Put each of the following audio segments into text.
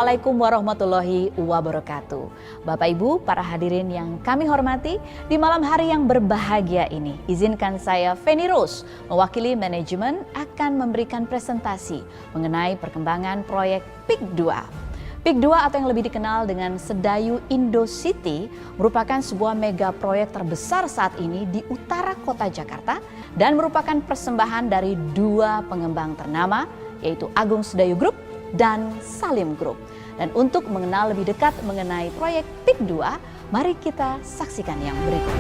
Assalamualaikum warahmatullahi wabarakatuh. Bapak Ibu, para hadirin yang kami hormati, di malam hari yang berbahagia ini, izinkan saya Feni Rose mewakili manajemen akan memberikan presentasi mengenai perkembangan proyek PIK 2. PIK 2 atau yang lebih dikenal dengan Sedayu Indocity merupakan sebuah mega proyek terbesar saat ini di utara kota Jakarta dan merupakan persembahan dari dua pengembang ternama, yaitu Agung Sedayu Group dan Salim Group. Dan untuk mengenal lebih dekat mengenai proyek PIK 2, mari kita saksikan yang berikut.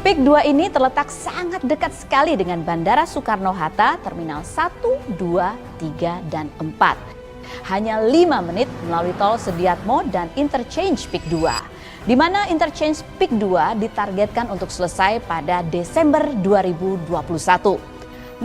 PIK 2 ini terletak sangat dekat sekali dengan Bandara Soekarno-Hatta, Terminal 1, 2, 3, dan 4. Hanya 5 menit melalui tol Sediatmo dan interchange PIK 2. Di mana interchange PIK 2 ditargetkan untuk selesai pada Desember 2021.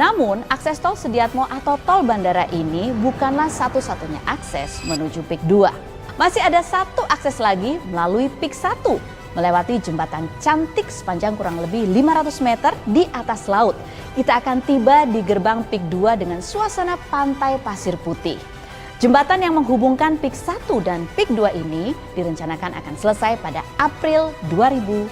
Namun, akses tol Sediatmo atau tol bandara ini bukanlah satu-satunya akses menuju PIK 2. Masih ada satu akses lagi melalui PIK 1, melewati jembatan cantik sepanjang kurang lebih 500 meter di atas laut. Kita akan tiba di gerbang PIK 2 dengan suasana pantai pasir putih. Jembatan yang menghubungkan PIK 1 dan PIK 2 ini direncanakan akan selesai pada April 2020.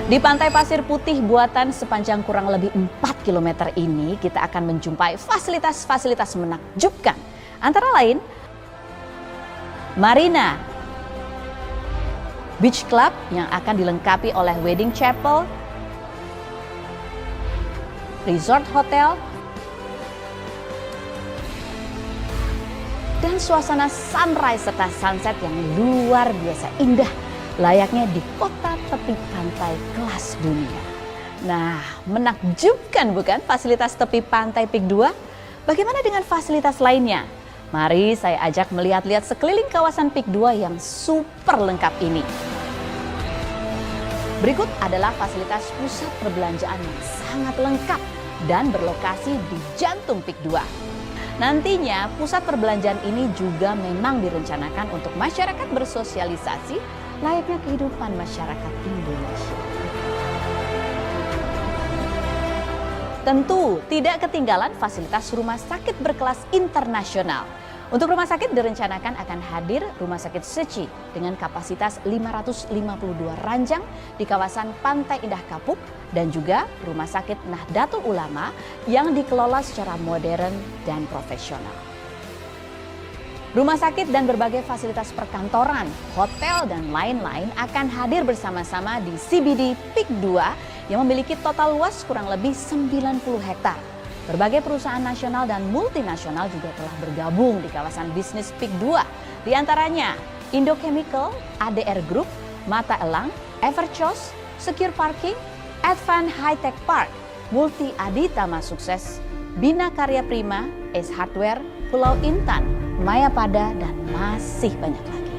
Di pantai pasir putih buatan sepanjang kurang lebih 4 km ini, kita akan menjumpai fasilitas-fasilitas menakjubkan. Antara lain, marina, beach club yang akan dilengkapi oleh wedding chapel, resort hotel, dan suasana sunrise serta sunset yang luar biasa indah, layaknya di kota tepi pantai kelas dunia. Nah, menakjubkan bukan fasilitas tepi pantai PIK 2? Bagaimana dengan fasilitas lainnya? Mari saya ajak melihat-lihat sekeliling kawasan PIK 2 yang super lengkap ini. Berikut adalah fasilitas pusat perbelanjaan yang sangat lengkap dan berlokasi di jantung PIK 2. Nantinya pusat perbelanjaan ini juga memang direncanakan untuk masyarakat bersosialisasi layaknya kehidupan masyarakat Indonesia. Tentu tidak ketinggalan fasilitas rumah sakit berkelas internasional. Untuk rumah sakit direncanakan akan hadir Rumah Sakit Seci dengan kapasitas 552 ranjang di kawasan Pantai Indah Kapuk dan juga Rumah Sakit Nahdlatul Ulama yang dikelola secara modern dan profesional. Rumah sakit dan berbagai fasilitas perkantoran, hotel, dan lain-lain akan hadir bersama-sama di CBD PIK 2 yang memiliki total luas kurang lebih 90 hektar. Berbagai perusahaan nasional dan multinasional juga telah bergabung di kawasan bisnis PIK 2. Di antaranya Indo Chemical, ADR Group, Mata Elang, Everchoice, Secure Parking, Advan High Tech Park, Multi Aditama Sukses, Bina Karya Prima, Ace Hardware, Pulau Intan, Mayapada, dan masih banyak lagi.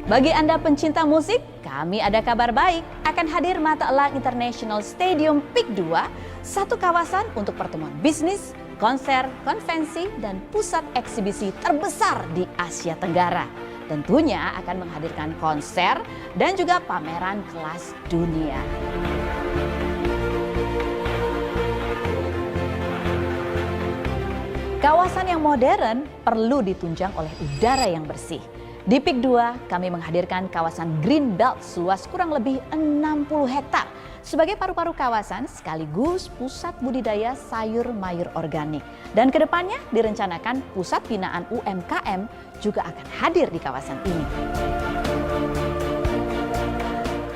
Bagi Anda pencinta musik, kami ada kabar baik. Akan hadir Mata Elang International Stadium PIK 2, satu kawasan untuk pertemuan bisnis, konser, konvensi, dan pusat eksibisi terbesar di Asia Tenggara. Tentunya akan menghadirkan konser dan juga pameran kelas dunia. Kawasan yang modern perlu ditunjang oleh udara yang bersih. Di PIK 2, kami menghadirkan kawasan Green Belt seluas kurang lebih 60 hektar sebagai paru-paru kawasan sekaligus pusat budidaya sayur mayur organik. Dan kedepannya direncanakan pusat binaan UMKM juga akan hadir di kawasan ini.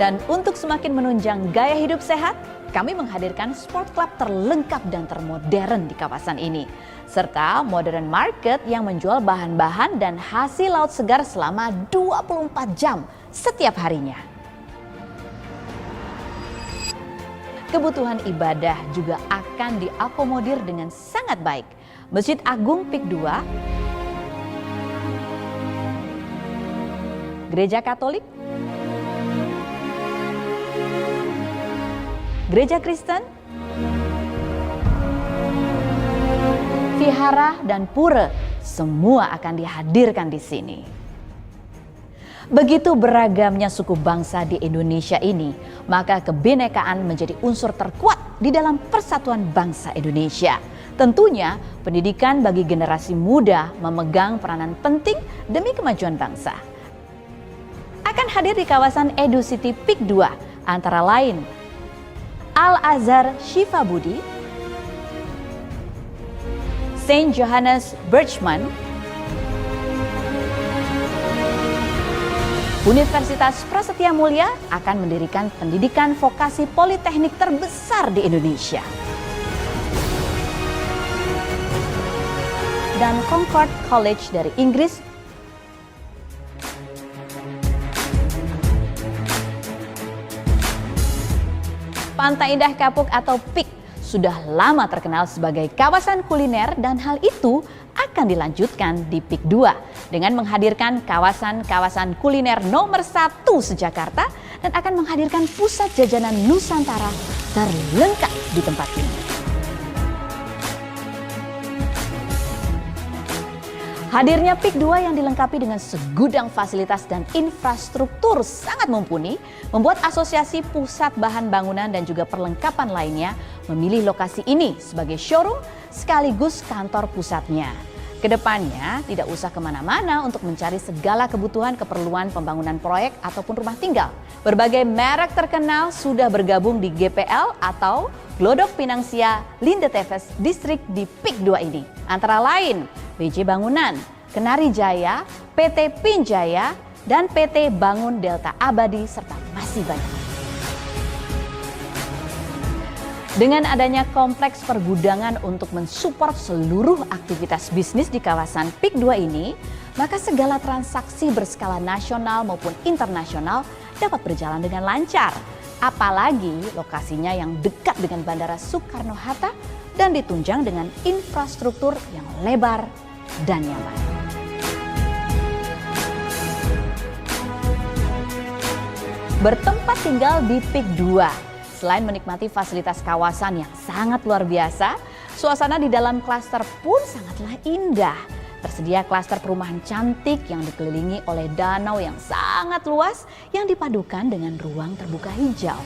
Dan untuk semakin menunjang gaya hidup sehat, kami menghadirkan sport club terlengkap dan termodern di kawasan ini. Serta modern market yang menjual bahan-bahan dan hasil laut segar selama 24 jam setiap harinya. Kebutuhan ibadah juga akan diakomodir dengan sangat baik. Masjid Agung PIK 2, Gereja Katolik, Gereja Kristen, vihara dan pura semua akan dihadirkan di sini. Begitu beragamnya suku bangsa di Indonesia ini, maka kebinekaan menjadi unsur terkuat di dalam persatuan bangsa Indonesia. Tentunya pendidikan bagi generasi muda memegang peranan penting demi kemajuan bangsa. Akan hadir di kawasan Edu City PIK 2 antara lain Al-Azhar Syifa Budi, Saint Johannes Birchman, Universitas Prasetya Mulia akan mendirikan pendidikan vokasi politeknik terbesar di Indonesia. Dan Concord College dari Inggris Pantai Indah Kapuk atau PIK sudah lama terkenal sebagai kawasan kuliner dan hal itu akan dilanjutkan di PIK 2 dengan menghadirkan kawasan-kawasan kuliner nomor 1 se-Jakarta dan akan menghadirkan pusat jajanan Nusantara terlengkap di tempat ini. Hadirnya PIK 2 yang dilengkapi dengan segudang fasilitas dan infrastruktur sangat mumpuni membuat Asosiasi Pusat Bahan Bangunan dan juga perlengkapan lainnya memilih lokasi ini sebagai showroom sekaligus kantor pusatnya. Kedepannya tidak usah kemana-mana untuk mencari segala kebutuhan keperluan pembangunan proyek ataupun rumah tinggal. Berbagai merek terkenal sudah bergabung di GPL atau Glodok Pinangsia Linde Tevez Distrik di PIK 2 ini. Antara lain BJ Bangunan, Kenari Jaya, PT Pinjaya, dan PT Bangun Delta Abadi serta masih banyak. Dengan adanya kompleks pergudangan untuk mensupport seluruh aktivitas bisnis di kawasan PIK 2 ini, maka segala transaksi berskala nasional maupun internasional dapat berjalan dengan lancar. Apalagi lokasinya yang dekat dengan Bandara Soekarno-Hatta dan ditunjang dengan infrastruktur yang lebar dan nyaman. Bertempat tinggal di PIK 2. Selain menikmati fasilitas kawasan yang sangat luar biasa, suasana di dalam klaster pun sangatlah indah. Tersedia klaster perumahan cantik yang dikelilingi oleh danau yang sangat luas yang dipadukan dengan ruang terbuka hijau.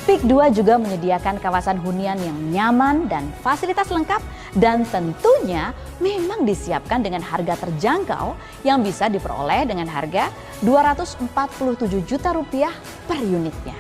PIK 2 juga menyediakan kawasan hunian yang nyaman dan fasilitas lengkap dan tentunya memang disiapkan dengan harga terjangkau yang bisa diperoleh dengan harga Rp247 juta per unitnya.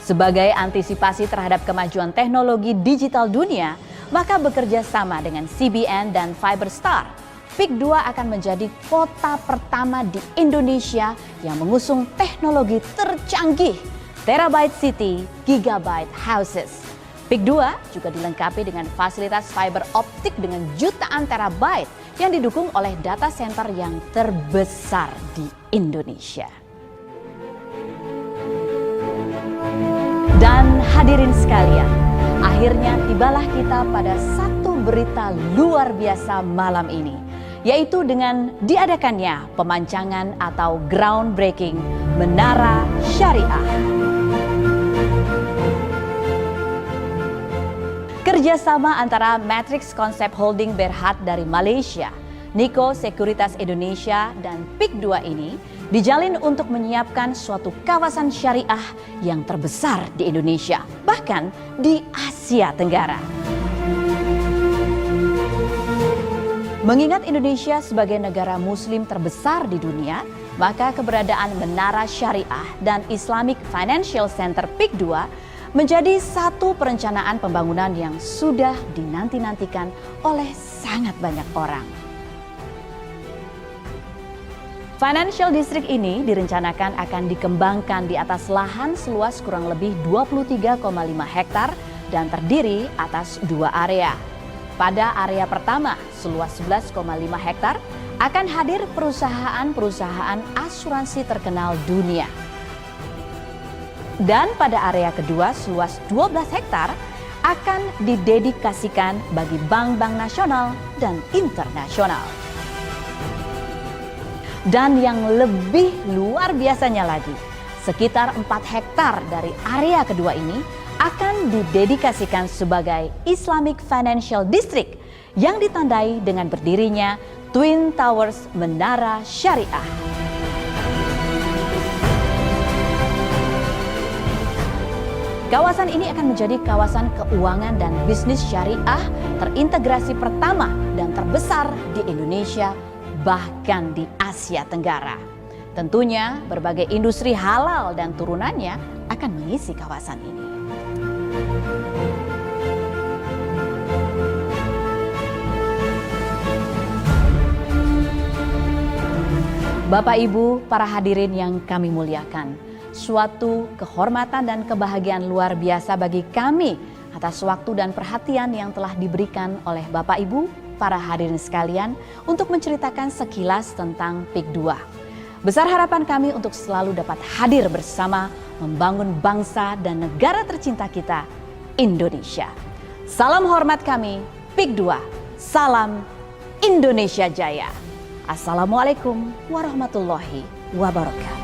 Sebagai antisipasi terhadap kemajuan teknologi digital dunia, maka bekerja sama dengan CBN dan Fiberstar, PIK 2 akan menjadi kota pertama di Indonesia yang mengusung teknologi tercanggih Terabyte City, Gigabyte Houses. PIK 2 juga dilengkapi dengan fasilitas fiber optik dengan jutaan terabyte yang didukung oleh data center yang terbesar di Indonesia. Dan hadirin sekalian, akhirnya tibalah kita pada satu berita luar biasa malam ini, yaitu dengan diadakannya pemancangan atau groundbreaking Menara Syariah. Kerjasama antara Matrix Concept Holding Berhad dari Malaysia, Niko Sekuritas Indonesia, dan PIK 2 ini dijalin untuk menyiapkan suatu kawasan syariah yang terbesar di Indonesia, bahkan di Asia Tenggara. Mengingat Indonesia sebagai negara muslim terbesar di dunia, maka keberadaan Menara Syariah dan Islamic Financial Center PIK 2 menjadi satu perencanaan pembangunan yang sudah dinanti-nantikan oleh sangat banyak orang. Financial District ini direncanakan akan dikembangkan di atas lahan seluas kurang lebih 23,5 hektar dan terdiri atas dua area. Pada area pertama seluas 11,5 hektar akan hadir perusahaan-perusahaan asuransi terkenal dunia. Dan pada area kedua seluas 12 hektar akan didedikasikan bagi bank-bank nasional dan internasional. Dan yang lebih luar biasanya lagi, sekitar 4 hektar dari area kedua ini akan didedikasikan sebagai Islamic Financial District yang ditandai dengan berdirinya Twin Towers Menara Syariah. Kawasan ini akan menjadi kawasan keuangan dan bisnis syariah terintegrasi pertama dan terbesar di Indonesia, bahkan di Asia Tenggara. Tentunya berbagai industri halal dan turunannya akan mengisi kawasan ini. Bapak Ibu, para hadirin yang kami muliakan, suatu kehormatan dan kebahagiaan luar biasa bagi kami atas waktu dan perhatian yang telah diberikan oleh Bapak Ibu, para hadirin sekalian, untuk menceritakan sekilas tentang PIK 2. Besar harapan kami untuk selalu dapat hadir bersama membangun bangsa dan negara tercinta kita, Indonesia. Salam hormat kami, PIK 2. Salam Indonesia Jaya. Assalamualaikum warahmatullahi wabarakatuh.